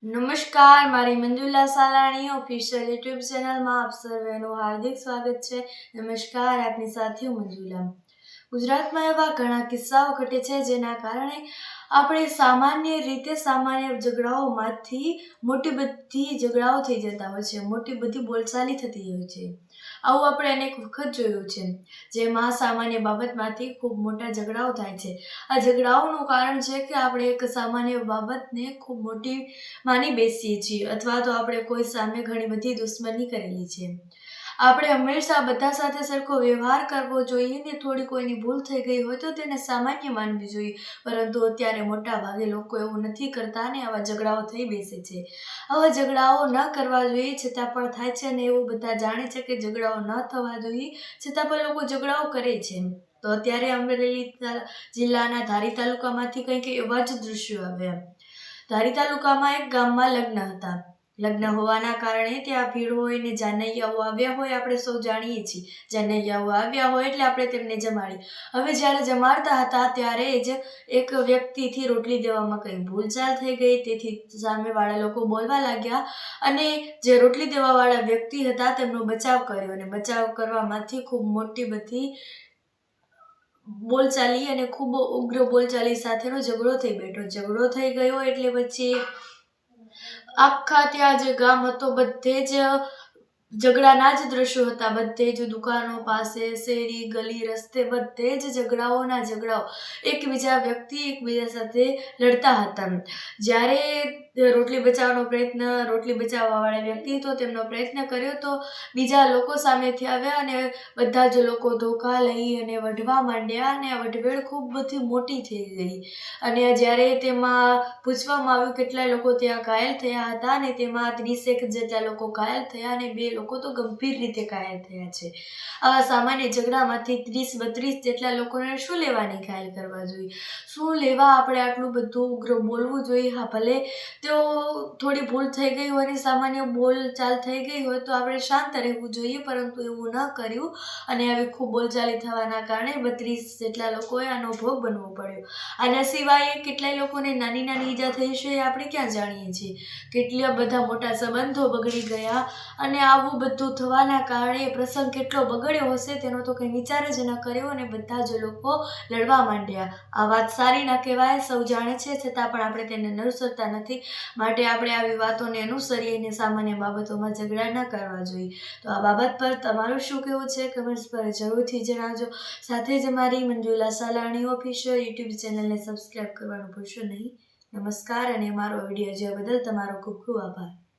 નમસ્કાર, મારી Manjula Salani official YouTube ચેનલમાં આપ સર્વેનું હાર્દિક સ્વાગત છે. નમસ્કાર, આપની સાથે હું મંજુલા. ગુજરાતમાં એવા ઘણા કિસ્સાઓ ઘટે છે જેના કારણે આપણે સામાન્ય ઝઘડાઓમાંથી મોટી બધી ઝઘડાઓ થઈ જતા હોય છે, મોટી બધી બોલચાલી થતી હોય છે. આવું આપણે અનેક વખત જોયું છે, જેમાં સામાન્ય બાબતમાંથી ખૂબ મોટા ઝઘડાઓ થાય છે. આ ઝઘડાઓનું કારણ છે કે આપણે એક સામાન્ય બાબતને ખૂબ મોટી માની બેસીએ છીએ અથવા તો આપણે કોઈ સામે ઘણી બધી દુશ્મની કરેલી છે. આપણે હંમેશા બધા સાથે સરખો વ્યવહાર કરવો જોઈએ ને થોડી કોઈની ભૂલ થઈ ગઈ હોય તો તેને સામાન્ય માનવી જોઈએ, પરંતુ અત્યારે મોટા ભાગે લોકો એવું નથી કરતા અને આવા ઝઘડાઓ થઈ બેસે છે. આવા ઝઘડાઓ ન કરવા જોઈએ છતાં પણ થાય છે અને એવું બધા જાણે છે કે ઝઘડાઓ ન થવા જોઈએ છતાં પણ લોકો ઝઘડાઓ કરે છે. તો અત્યારે અમરેલી જિલ્લાના ધારી તાલુકામાંથી કંઈક એવા જ દૃશ્યો આવ્યા. ધારી તાલુકામાં એક ગામમાં લગ્ન હતા. લગ્ન હોવાના કારણે ત્યાં ભીડ હોય ને જાનૈયાઓ આવ્યા હોય. આપણે સૌ જાણીએ છીએ જાનૈયાઓ આવ્યા હોય એટલે આપણે તેમને જમાડી. હવે જ્યારે જમાડતા હતા ત્યારે જ એક વ્યક્તિથી રોટલી દેવામાં કંઈ ભૂલચાલ થઈ ગઈ, તેથી સામેવાળા લોકો બોલવા લાગ્યા અને જે રોટલી દેવાવાળા વ્યક્તિ હતા તેમનો બચાવ કર્યો અને બચાવ કરવામાંથી ખૂબ મોટી બધી બોલચાલી અને ખૂબ ઉગ્ર બોલચાલી સાથેનો ઝઘડો થઈ બેઠો. ઝઘડો થઈ ગયો એટલે પછી આખા ત્યાં જે ગામ હતો બધે જ ઝઘડાના જ દ્રશ્યો હતા. બધે જ દુકાનો પાસે, શેરી ગલી રસ્તે બધે જ ઝઘડાઓ એકબીજા સાથે લડતા હતા. જ્યારે રોટલી બચાવવાવાળા વ્યક્તિ હતો તેમનો પ્રયત્ન કર્યો તો બીજા લોકો સામેથી આવ્યા અને બધા જ લોકો ધોકા લઈ અને વઢવા માંડ્યા અને આ વઢવેડ ખૂબ બધી મોટી થઈ ગઈ. અને જ્યારે તેમાં પૂછવામાં આવ્યું કેટલા લોકો ત્યાં ઘાયલ થયા હતા અને તેમાં 30 જેટલા લોકો ઘાયલ થયા અને 2 લોકો તો ગંભીર રીતે ઘાયલ થયા છે. આવા સામાન્ય ઝઘડામાંથી 30-32 જેટલા લોકોને શું લેવાની ઘાયલ કરવા જોઈએ? શું લેવા આપણે આટલું બધું ઉગ્ર બોલવું જોઈએ? હા, ભલે તેઓ થોડી ભૂલ થઈ ગઈ હોય અને સામાન્ય બોલચાલ થઈ ગઈ હોય તો આપણે શાંત રહેવું જોઈએ, પરંતુ એવું ન કર્યું અને આવી ખૂબ બોલચાલી થવાના કારણે 32 જેટલા લોકોએ આનો ભોગ બનવો પડ્યો. આના સિવાય કેટલાય લોકોને નાની ઈજા થઈ છે એ આપણે ક્યાં જાણીએ છીએ. કેટલા બધા મોટા સંબંધો બગડી ગયા અને આવું બધું થવાના કારણે પ્રસંગ કેટલો બગડ્યો હશે તેનો તો કંઈ વિચાર જ ન કર્યો અને બધા જ લોકો લડવા માંડ્યા. આ વાત સારી ન કહેવાય, સૌ જાણે છે છતાં પણ આપણે તેને અનુસરતા નથી. માટે આપણે આવી વાતોને અનુસરીને સામાન્ય બાબતોમાં ઝઘડા ન કરવા જોઈએ. તો આ બાબત પર તમારું શું કહેવું છે કમેન્ટ્સ પર જરૂરથી જણાવજો. સાથે જ મારી મંજુલા સાલાણી ઓફિશિયલ યુટ્યુબ ચેનલને સબસ્ક્રાઈબ કરવાનું ભૂલશો નહીં. નમસ્કાર અને મારો વિડીયો જોવા બદલ તમારો ખૂબ ખૂબ આભાર.